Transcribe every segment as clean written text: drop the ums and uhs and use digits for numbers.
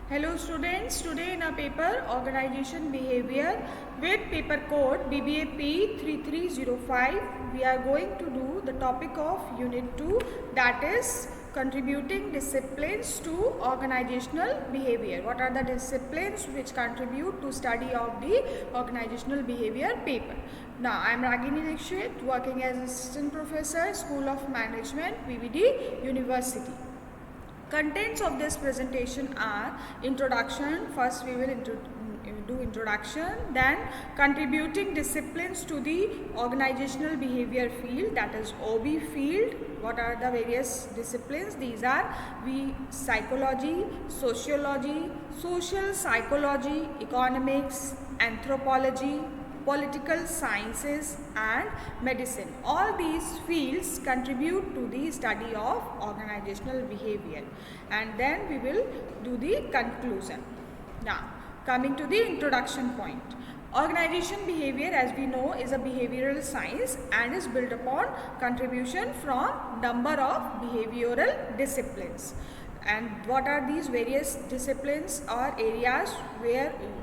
Hello students, today in our paper Organization Behavior with paper code BBAP 3305 we are going to do the topic of Unit 2, that is contributing disciplines to organizational behavior. What are the disciplines which contribute to study of the organizational behavior paper? Now I am Ragini Dikshit, working as Assistant Professor, School of Management, VVD University. Contents of this presentation are introduction. First we will do introduction, then contributing disciplines to the organizational behavior field, that is OB field. What are the various disciplines? These are psychology, sociology, social psychology, economics, anthropology, political sciences and medicine. All these fields contribute to the study of organizational behavior, and then we will do the conclusion. Now coming to the introduction point. Organization behavior, as we know, is a behavioral science and is built upon contribution from number of behavioral disciplines. And what are these various disciplines or areas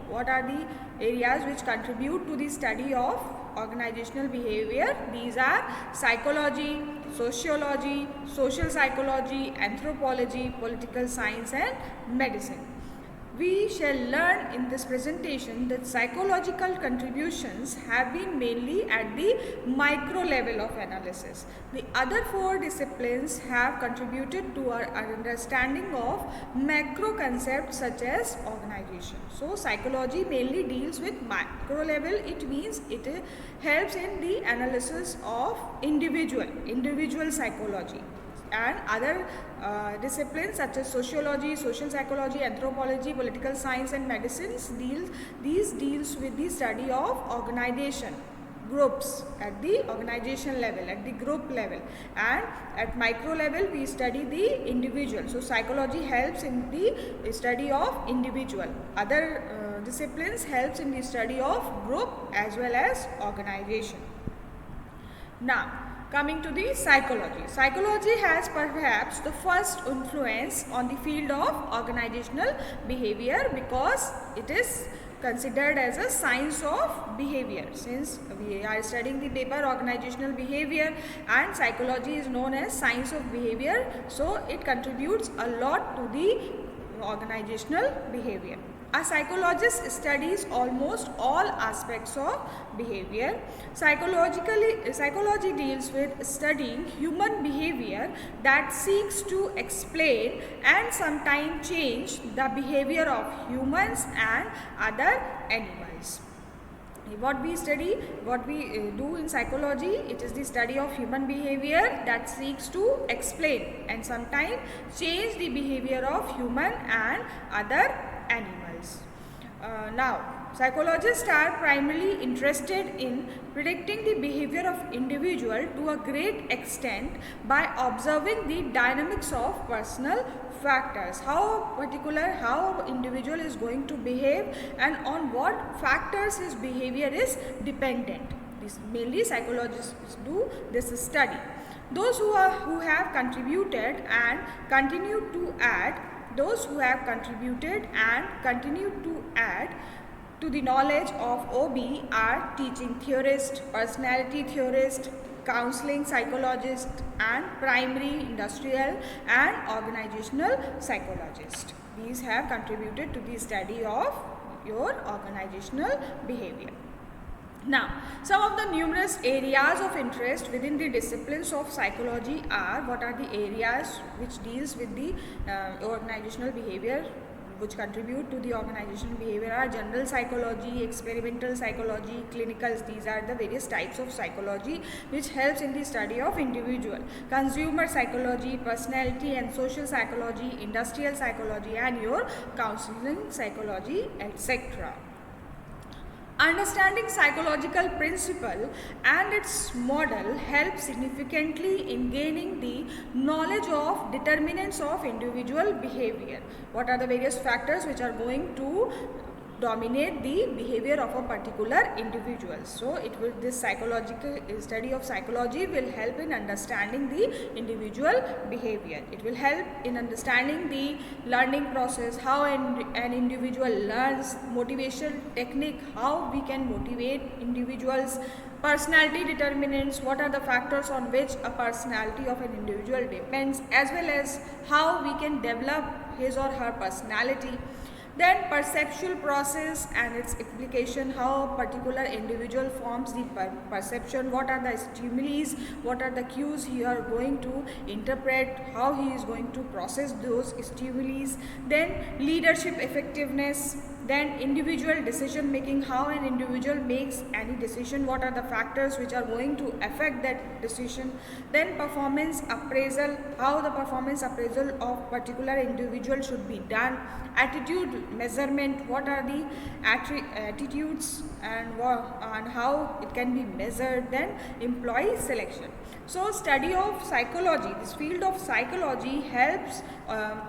what are the areas which contribute to the study of organizational behavior? These are psychology, sociology, social psychology, anthropology, political science and medicine. We shall learn in this presentation that psychological contributions have been mainly at the micro level of analysis. The other four disciplines have contributed to our understanding of macro concepts such as organization. So psychology mainly deals with macro level. It means it helps in the analysis of individual psychology. And other disciplines such as sociology, social psychology, anthropology, political science and medicines deals with the study of organization, groups at the organization level, at the group level, and at micro level we study the individual. So psychology helps in the study of individual. Other disciplines helps in the study of group as well as organization. Now coming to the psychology. Psychology has perhaps the first influence on the field of organizational behavior because it is considered as a science of behavior. Since we are studying the paper organizational behavior and psychology is known as science of behavior, so it contributes a lot to the organizational behavior. A psychologist studies almost all aspects of behavior. Psychology deals with studying human behavior that seeks to explain and sometimes change the behavior of humans and other animals. What we do in psychology, it is the study of human behavior that seeks to explain and sometimes change the behavior of human and other animals. Now, psychologists are primarily interested in predicting the behavior of individual to a great extent by observing the dynamics of personal factors, how individual is going to behave and on what factors his behavior is dependent. This mainly psychologists do this study. Those who have contributed and continue to add to the knowledge of OB are teaching theorists, personality theorists, counseling psychologists, and primary, industrial and organizational psychologists. These have contributed to the study of your organizational behavior. Now, some of the numerous areas of interest within the disciplines of psychology are, what are the areas which deals with the organizational behavior, which contribute to the organizational behavior are general psychology, experimental psychology, clinicals. These are the various types of psychology which helps in the study of individual. Consumer psychology, personality and social psychology, industrial psychology and your counseling psychology, etc. Understanding psychological principle and its model helps significantly in gaining the knowledge of determinants of individual behavior. What are the various factors which are going to dominate the behavior of a particular individual. So this psychological study of psychology will help in understanding the individual behavior. It will help in understanding the learning process, how an individual learns, motivation technique, how we can motivate individuals, personality determinants, what are the factors on which a personality of an individual depends, as well as how we can develop his or her personality. Then perceptual process and its implication, how a particular individual forms the perception, what are the stimuli, what are the cues he are going to interpret, how he is going to process those stimuli. Then leadership effectiveness, then individual decision making, how an individual makes any decision, what are the factors which are going to affect that decision. Then performance appraisal, how the performance appraisal of particular individual should be done. Attitude measurement, what are the attitudes and how it can be measured. Then employee selection. So study of psychology, this field of psychology helps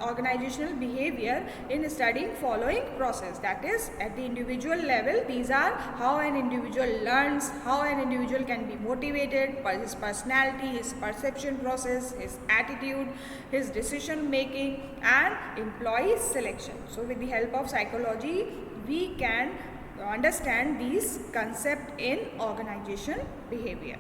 organizational behavior in studying following process, that is at the individual level. These are how an individual learns, how an individual can be motivated, his personality, his perception process, his attitude, his decision making, and employee selection. So with the help of psychology we can understand these concepts in organization behavior.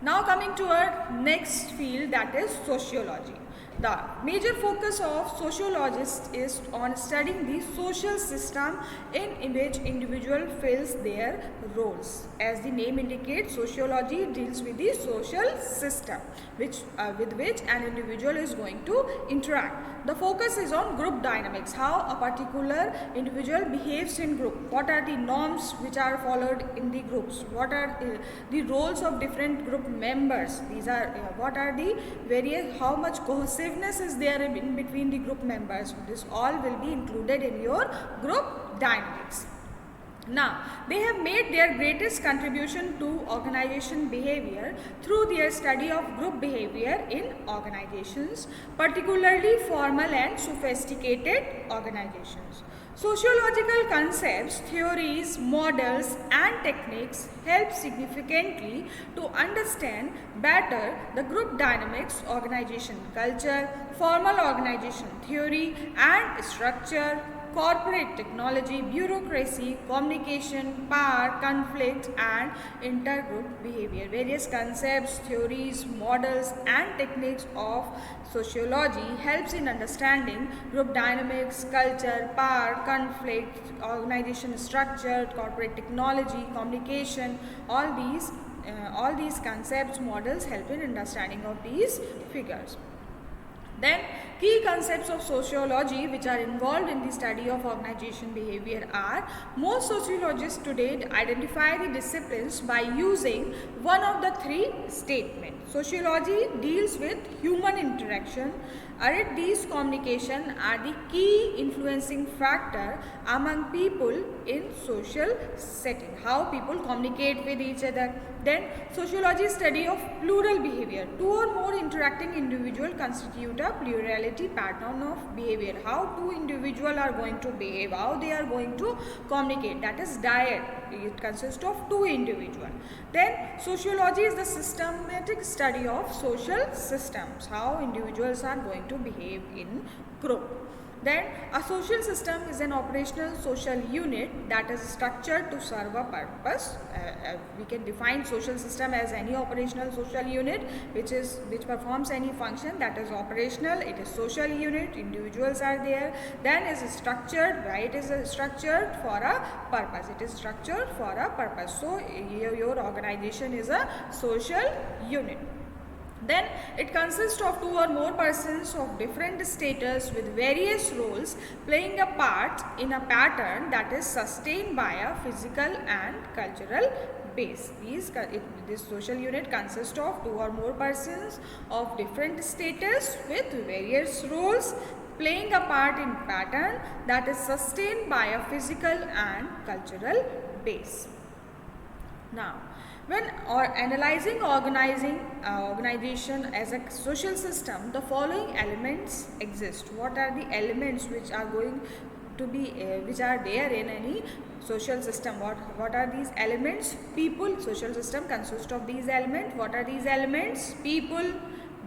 Now coming to our next field, that is sociology. The major focus of sociologists is on studying the social system in which individual fills their roles. As the name indicates, sociology deals with the social system with which an individual is going to interact. The focus is on group dynamics, how a particular individual behaves in group, what are the norms which are followed in the groups, what are the roles of different group members, these are what are the various, how much cohesiveness is there in between the group members. This all will be included in your group dynamics. Now, they have made their greatest contribution to organization behavior through their study of group behavior in organizations, particularly formal and sophisticated organizations. Sociological concepts, theories, models, and techniques help significantly to understand better the group dynamics, organization culture, formal organization theory and structure, corporate technology, bureaucracy, communication, power, conflict, and intergroup behavior. Various concepts, theories, models, and techniques of sociology helps in understanding group dynamics, culture, power, conflict, organization structure, corporate technology, communication. All these concepts, models help in understanding of these figures. Then key concepts of sociology which are involved in the study of organization behavior are: most sociologists today identify the disciplines by using one of the three statements. Sociology deals with human interaction. These communication are the key influencing factor among people in social setting, how people communicate with each other. Then sociology study of plural behavior. Two or more interacting individuals constitute a plurality pattern of behavior. How two individuals are going to behave, how they are going to communicate, that is dyad. It consists of two individuals. Then sociology is the systematic study of social systems, how individuals are going to behave in group. Then a social system is an operational social unit that is structured to serve a purpose. We can define social system as any operational social unit which performs any function, that is operational. It is social unit, individuals are there. Then is structured. Why it is structured? For a purpose. It is structured for a purpose. So your organization is a social unit. Then it consists of two or more persons of different status with various roles playing a part in a pattern that is sustained by a physical and cultural base. This social unit consists of two or more persons of different status with various roles playing a part in pattern that is sustained by a physical and cultural base. Now, when analyzing organization as a social system, the following elements exist. What are the elements which are going to be which are there in any social system. What are these elements? People. Social system consists of these elements. What are these elements? People.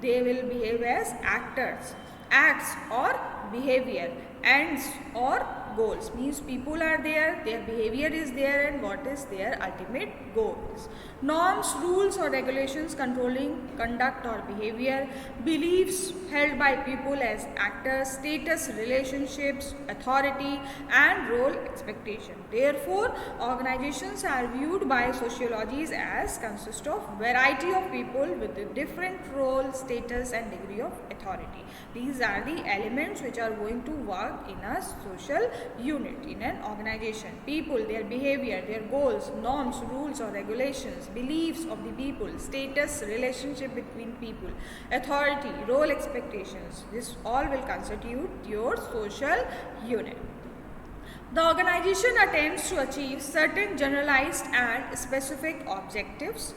They will behave as actors. Acts or behavior. Ends or goals. Means people are there, their behavior is there, and what is their ultimate goals. Norms, rules or regulations controlling conduct or behavior. Beliefs held by people as actors. Status, relationships, authority and role expectation. Therefore, organizations are viewed by sociologists as consist of variety of people with a different role, status and degree of authority. These are the elements which are going to work in a social unit, in an organization. People, their behavior, their goals, norms, rules or regulations, beliefs of the people, status, relationship between people, authority, role expectations. This all will constitute your social unit. The organization attempts to achieve certain generalized and specific objectives.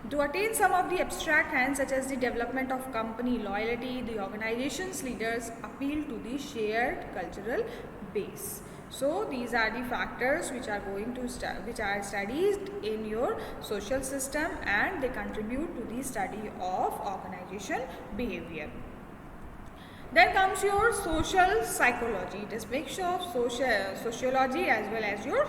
To attain some of the abstract ends such as the development of company loyalty, the organization's leaders appeal to the shared cultural base. So these are the factors which are going to which are studied in your social system, and they contribute to the study of organization behavior. Then comes your social psychology. It is mixture of sociology as well as your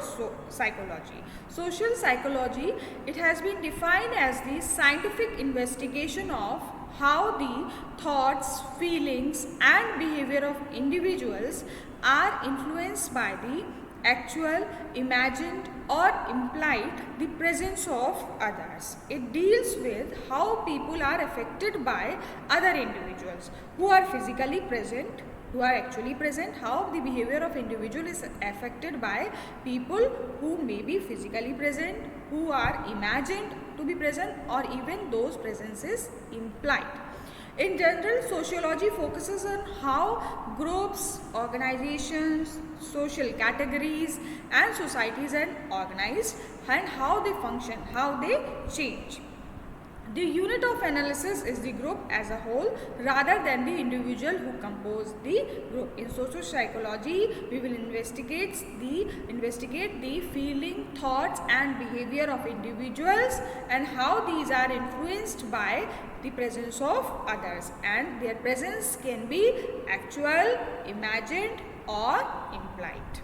psychology. Social psychology, it has been defined as the scientific investigation of how the thoughts, feelings and behavior of individuals are influenced by the actual, imagined or implied the presence of others. It deals with how people are affected by other individuals who are physically present, who are actually present, how the behavior of individual is affected by people who may be physically present, who are imagined to be present, or even those presences implied. In general, sociology focuses on how groups, organizations, social categories and societies are organized and how they function, how they change. The unit of analysis is the group as a whole rather than the individual who compose the group. In social psychology, we will investigate the feeling, thoughts and behavior of individuals and how these are influenced by the presence of others, and their presence can be actual, imagined or implied.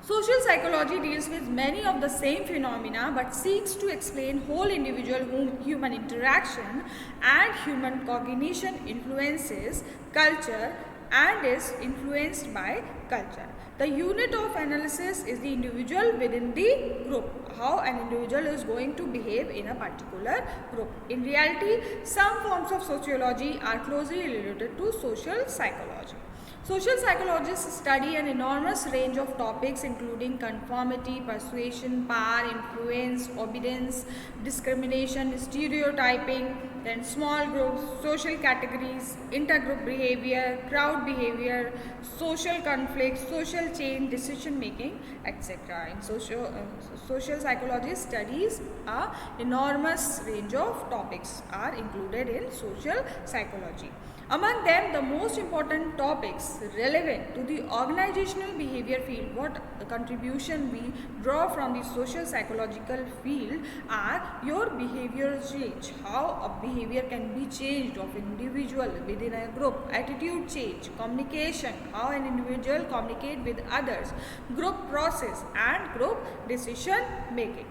Social psychology deals with many of the same phenomena but seeks to explain whole individual human interaction and human cognition influences culture and is influenced by culture. The unit of analysis is the individual within the group, how an individual is going to behave in a particular group. In reality, some forms of sociology are closely related to social psychology. Social psychologists study an enormous range of topics including conformity, persuasion, power, influence, obedience, discrimination, stereotyping, then small groups, social categories, intergroup behavior, crowd behavior, social conflicts, social change, decision making, etc. In social psychology studies, an enormous range of topics are included in social psychology. Among them, the most important topics relevant to the organizational behavior field, what contribution we draw from the social psychological field, are your behavioral change, how a behavior can be changed of individual within a group, attitude change, communication, how an individual communicate with others, group process and group decision making.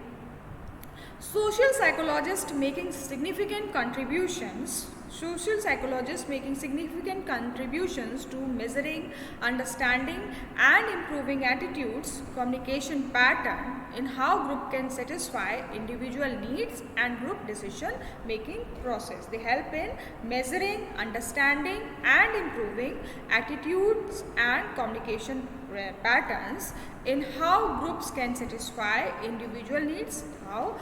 Social psychologists making significant contributions to measuring, understanding and improving attitudes, communication pattern in how group can satisfy individual needs and group decision making process. They help in measuring, understanding and improving attitudes and communication patterns in how groups can satisfy individual needs, how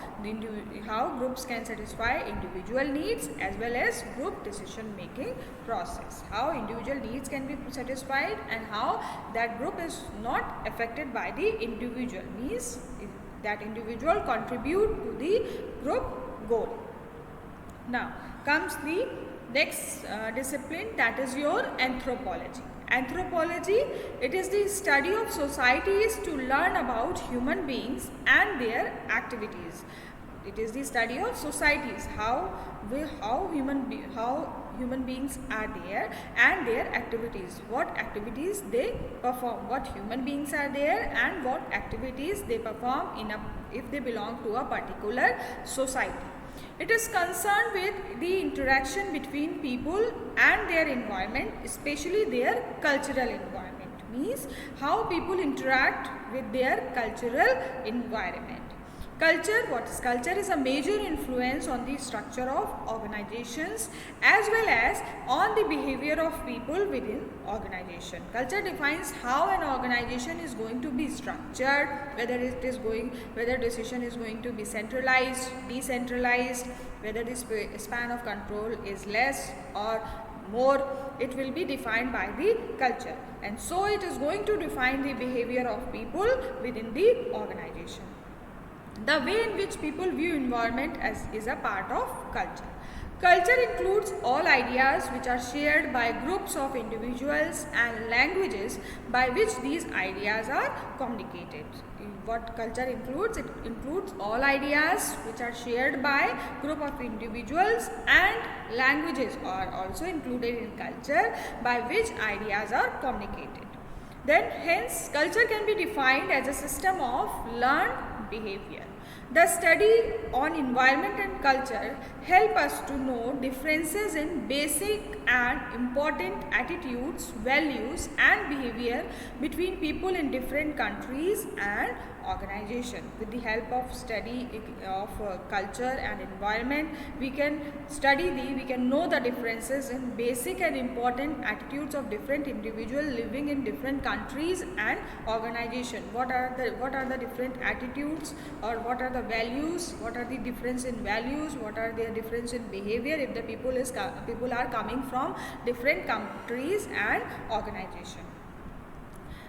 groups can satisfy individual needs as well as group decision making process, how individual needs can be satisfied and how that group is not affected by the individual, means that individual contribute to the group goal. Now comes the next discipline, that is your anthropology. Anthropology, it is the study of societies to learn about human beings and their activities. It is the study of societies, how human beings are there and their activities, what activities they perform, what human beings are there and what activities they perform if they belong to a particular society. It is concerned with the interaction between people and their environment, especially their cultural environment, means how people interact with their cultural environment. Culture, what is culture, is a major influence on the structure of organizations as well as on the behavior of people within organization. Culture defines how an organization is going to be structured, whether decision is going to be centralized, decentralized, whether the span of control is less or more. It will be defined by the culture, and so it is going to define the behavior of people within the organization. The way in which people view environment is a part of culture. Culture includes all ideas which are shared by groups of individuals and languages by which these ideas are communicated. What culture includes? It includes all ideas which are shared by group of individuals, and languages are also included in culture by which ideas are communicated. Then hence culture can be defined as a system of learned behavior. The study on environment and culture help us to know differences in basic and important attitudes, values and behavior between people in different countries and organization. With the help of study of culture and environment, we can know the differences in basic and important attitudes of different individuals living in different countries and organization. What are the different attitudes, or what are the values, what are the difference in values, what are their difference in behavior if the people are coming from different countries and organization.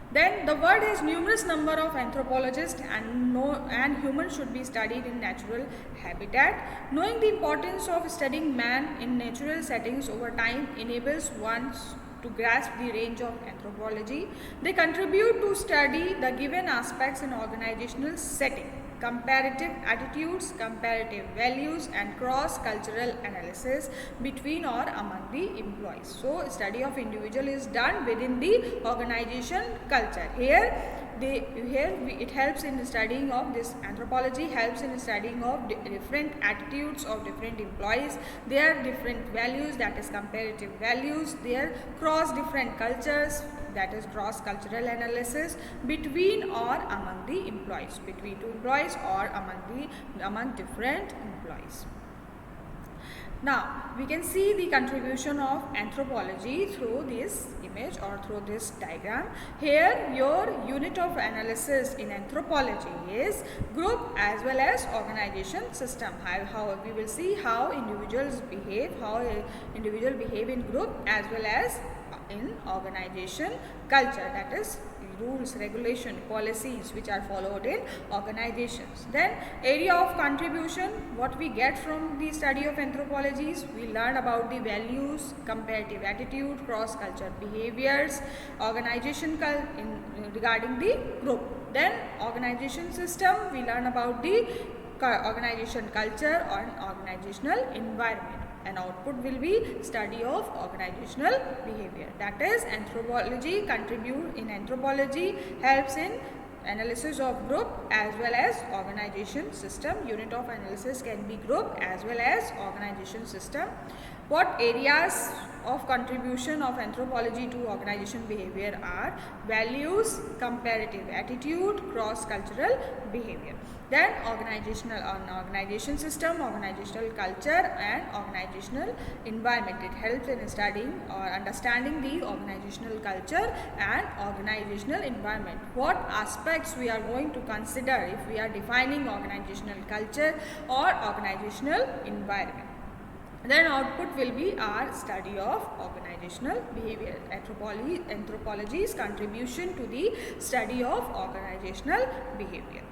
Then the world has numerous number of anthropologists, and humans should be studied in natural habitat. Knowing the importance of studying man in natural settings over time enables one to grasp the range of anthropology. They contribute to study the given aspects in organizational setting, comparative attitudes, comparative values and cross-cultural analysis between or among the employees. So, study of individual is done within the organization culture. It helps in studying of this. Anthropology helps in studying of different attitudes of different employees, their different values, that is comparative values, their cross different cultures, that is cross-cultural analysis between or among the employees, between two employees or among different employees. Now, we can see the contribution of anthropology through this image or through this diagram. Here, your unit of analysis in anthropology is group as well as organization system. How we will see how individuals behave, in group as well as in organization culture, that is rules, regulation, policies which are followed in organizations. Then area of contribution, what we get from the study of anthropologies, we learn about the values, comparative attitude, cross-cultural behaviors, organization regarding the group. Then organization system, we learn about the organization culture or organizational environment. And output will be study of organizational behavior. That is, anthropology helps in analysis of group as well as organization system. Unit of analysis can be group as well as organization system. What areas of contribution of anthropology to organization behavior are? Values, comparative attitude, cross-cultural behavior. Then organization system, organizational culture and organizational environment. It helps in studying or understanding the organizational culture and organizational environment. What aspects we are going to consider if we are defining organizational culture or organizational environment. Then output will be our study of organizational behavior. Anthropology's contribution to the study of organizational behavior.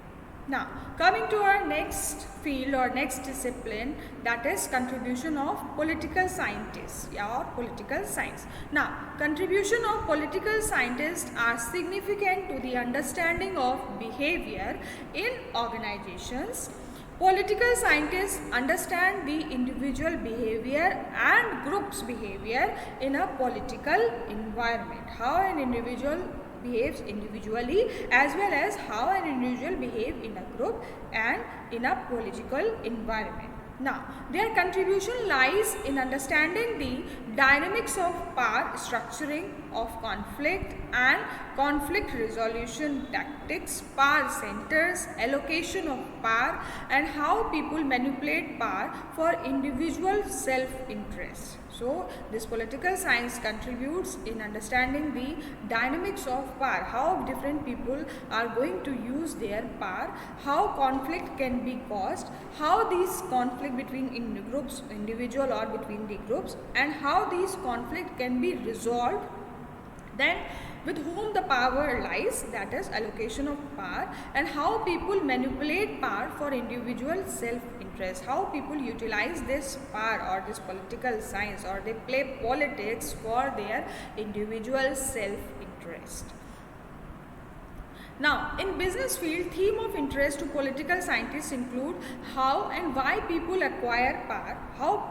Now, coming to our next field or next discipline, that is contribution of political scientists or political science. Now, contribution of political scientists are significant to the understanding of behavior in organizations. Political scientists understand the individual behavior and group's behavior in a political environment. How an individual behaves individually as well as how an individual behaves in a group and in a political environment. Now, their contribution lies in understanding the dynamics of power structuring of conflict and conflict resolution tactics, power centers, allocation of power, and how people manipulate power for individual self-interest. So, this political science contributes in understanding the dynamics of power, how different people are going to use their power, how conflict can be caused, how these conflict between groups, individual or between the groups, and how these conflict can be resolved. Then with whom the power lies, that is allocation of power, and how people manipulate power for individual self-interest, how people utilize this power or this political science, or they play politics for their individual self-interest. Now, in business field, theme of interest to political scientists include how and why people acquire power, how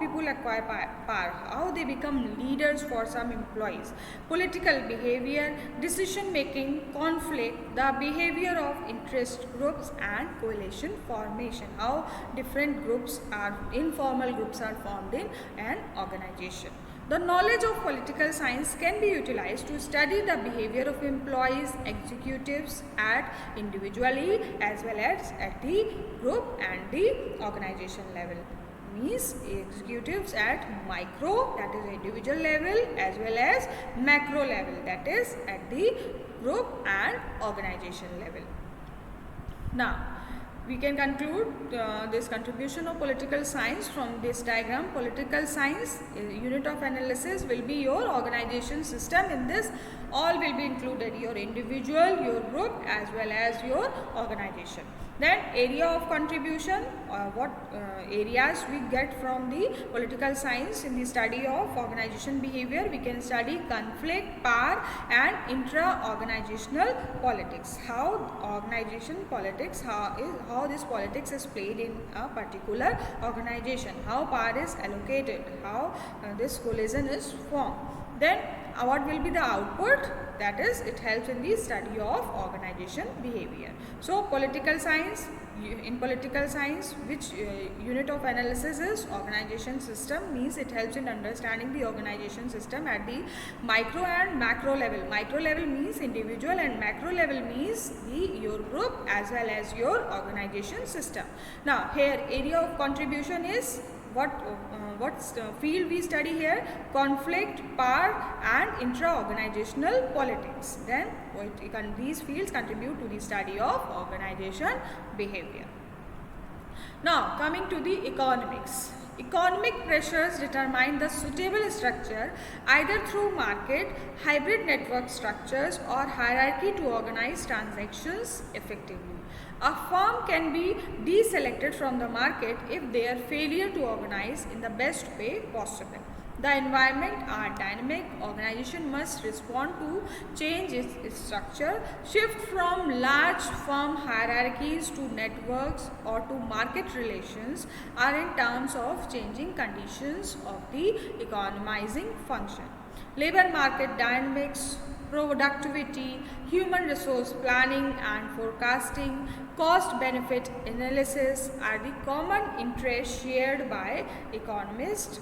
they become leaders for some employees, political behavior, decision making, conflict, the behavior of interest groups, and coalition formation, how different groups are, informal groups are formed in an organization. The knowledge of political science can be utilized to study the behavior of employees, executives at individually as well as at the group and the organization level. Means executives at micro, that is individual level, as well as macro level, that is at the group and organization level. Now, we can conclude this contribution of political science from this diagram. Political science unit of analysis will be your organization system. In this, all will be included, your individual, your group, as well as your organization. Then area of contribution, what areas we get from the political science in the study of organization behavior. We can study conflict, power, and intra-organizational politics. How organization politics, how this politics is played in a particular organization, how power is allocated, how this coalition is formed. Then what will be the output? That is, it helps in the study of organization behavior. So, political science, in political science, which unit of analysis is organization system, means it helps in understanding the organization system at the micro and macro level. Micro level means individual and macro level means your group as well as your organization system. Now, here area of contribution is what field we study here? Conflict, power, and intra-organizational politics. Then these fields contribute to the study of organization behavior. Now, coming to the economics. Economic pressures determine the suitable structure either through market, hybrid network structures, or hierarchy to organize transactions effectively. A firm can be deselected from the market if their failure to organize in the best way possible. The environment are dynamic. Organization must respond to change its structure, shift from large firm hierarchies to networks or to market relations are in terms of changing conditions of the economizing function. Labor market dynamics, productivity, human resource planning and forecasting, cost benefit analysis are the common interests shared by economists.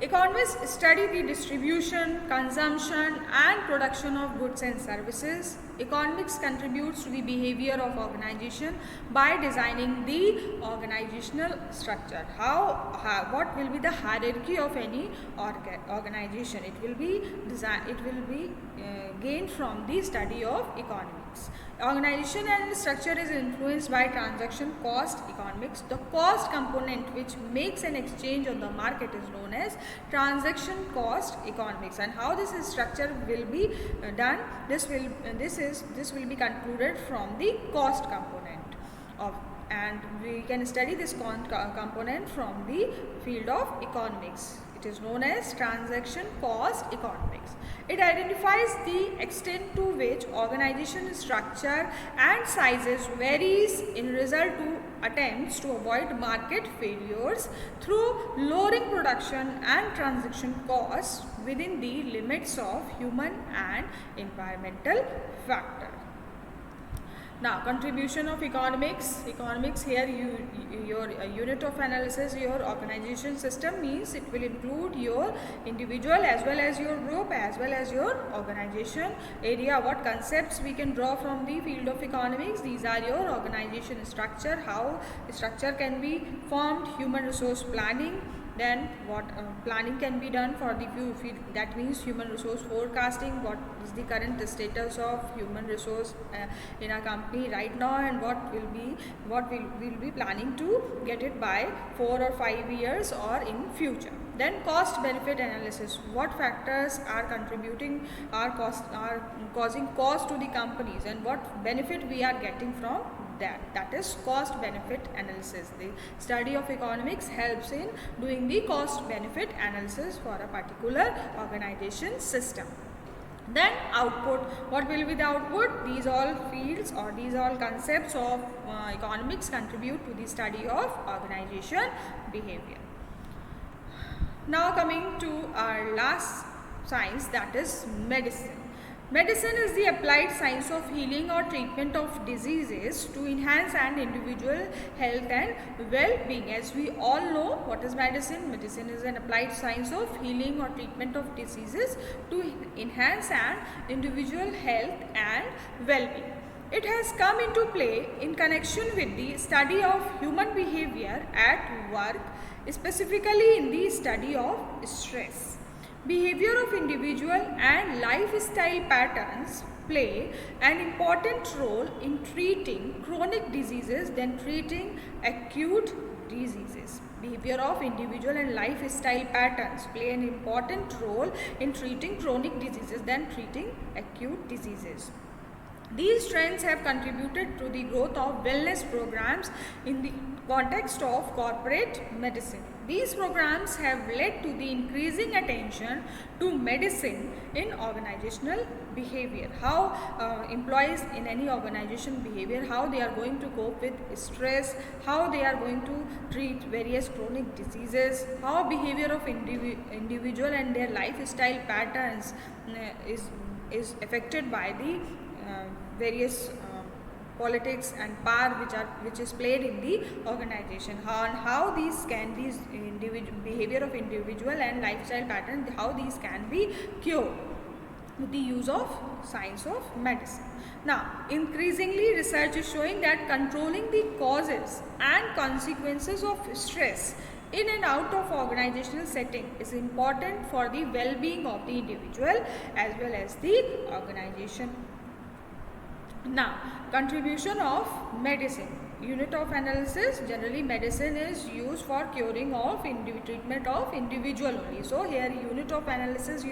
Economists study the distribution, consumption, and production of goods and services. Economics contributes to the behavior of organization by designing the organizational structure. What will be the hierarchy of any organization? It will be gained from the study of economy. economics. Organization and structure is influenced by transaction cost economics. The cost component which makes an exchange on the market is known as transaction cost economics, and how this structure will be done, this will be concluded from the cost component of, and we can study this component from the field of economics. It is known as transaction cost economics. It identifies the extent to which organization structure and sizes varies in result to attempts to avoid market failures through lowering production and transaction costs within the limits of human and environmental factors. Now, contribution of economics. Economics here, your unit of analysis, your organization system means it will include your individual as well as your group as well as your organization area. What concepts we can draw from the field of economics? These are your organization structure, how structure can be formed, human resource planning, then what planning can be done for the field, that means human resource forecasting, what is the current status of human resource in our company right now, and what we'll be planning to get it by 4 or 5 years or in future. Then cost benefit analysis, what factors are causing cost to the companies and what benefit we are getting from that is cost benefit analysis. The study of economics helps in doing the cost benefit analysis for a particular organization system. Then output, what will be the output? These all fields or these all concepts of economics contribute to the study of organization behavior. Now coming to our last science, that is medicine. Medicine is the applied science of healing or treatment of diseases to enhance an individual health and well-being. As we all know, what is medicine? Medicine is an applied science of healing or treatment of diseases to enhance an individual health and well-being. It has come into play in connection with the study of human behavior at work, specifically in the study of stress. Behavior of individual and lifestyle patterns play an important role in treating chronic diseases than treating acute diseases. Behavior of individual and lifestyle patterns play an important role in treating chronic diseases than treating acute diseases. These trends have contributed to the growth of wellness programs in the context of corporate medicine. These programs have led to the increasing attention to medicine in organizational behavior. How employees in any organization behavior, how they are going to cope with stress, how they are going to treat various chronic diseases, how behavior of individual and their lifestyle patterns is affected by the various politics and power which is played in the organization. How these behavior of individual and lifestyle pattern, how these can be cured with the use of science of medicine. Now, increasingly research is showing that controlling the causes and consequences of stress in and out of organizational setting is important for the well-being of the individual as well as the organization. Now, contribution of medicine. Unit of analysis, generally medicine is used for curing of treatment of individual only. So, here unit of analysis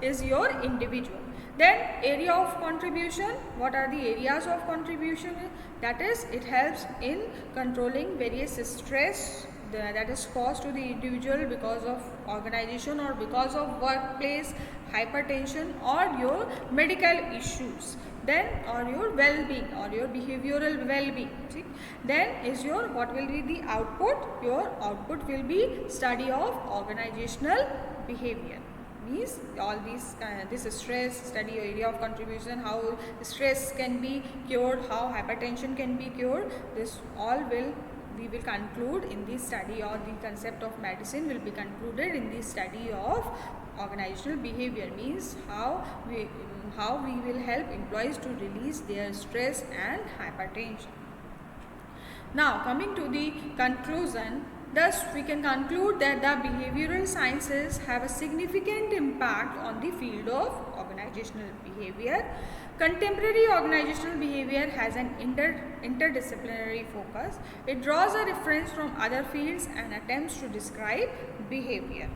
is your individual. Then area of contribution. What are the areas of contribution? That is, it helps in controlling various stress that is caused to the individual because of organization or because of workplace, hypertension or your medical issues. Then or your well-being or your behavioral well-being. Then is your, what will be the output? Your output will be study of organizational behavior. Means all these this stress, study area of contribution, how stress can be cured, how hypertension can be cured. This all we will conclude in the study, or the concept of medicine will be concluded in the study of organizational behavior. Means how we will help employees to release their stress and hypertension. Now coming to the conclusion, Thus, we can conclude that the behavioral sciences have a significant impact on the field of organizational behavior. Contemporary organizational behavior has an interdisciplinary focus. It draws a reference from other fields and attempts to describe behavior.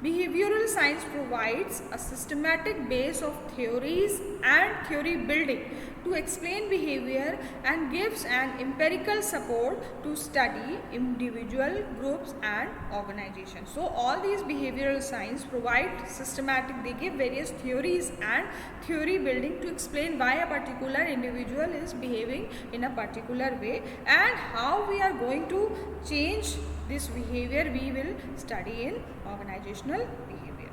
Behavioral science provides a systematic base of theories and theory building to explain behavior and gives an empirical support to study individual, groups and organizations. So all these behavioral science provide systematic, they give various theories and theory building to explain why a particular individual is behaving in a particular way and how we are going to change this behavior we will study in organizational behavior.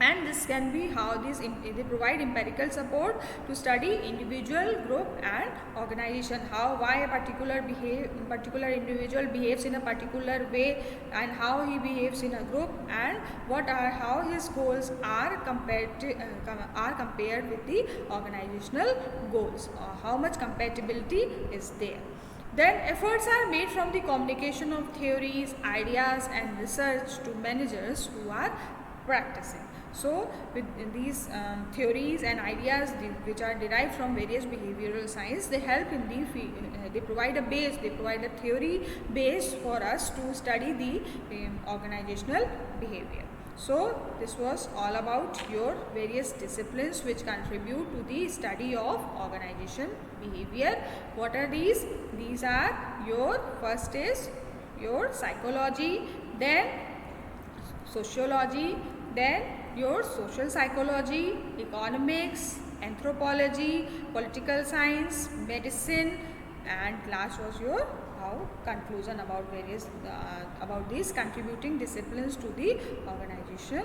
And this can be how they provide empirical support to study individual, group and organization, why a particular individual behaves in a particular way and how he behaves in a group and how his goals are compared with the organizational goals, or how much compatibility is there. Then efforts are made from the communication of theories, ideas and research to managers who are practicing. So with these theories and ideas which are derived from various behavioral science, they help in they provide a base, they provide a theory base for us to study the organizational behavior. So this was all about your various disciplines which contribute to the study of organization behavior. What are these? These are first is your psychology, then sociology, then your social psychology, economics, anthropology, political science, medicine, and last was your conclusion about various about these contributing disciplines to the organization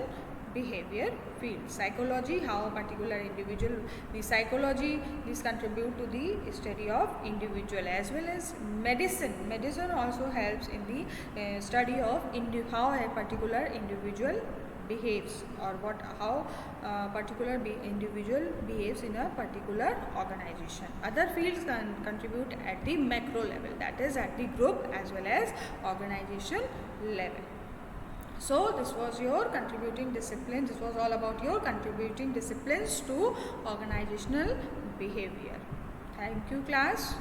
behavior field. Psychology, how a particular individual, the psychology, these contribute to the study of individual, as well as medicine. Medicine also helps in the study of how a particular individual behaves, or how a particular individual behaves in a particular organization. Other fields can contribute at the macro level, that is at the group as well as organization level. So this was your contributing disciplines. This was all about your contributing disciplines to organizational behavior. Thank you, class.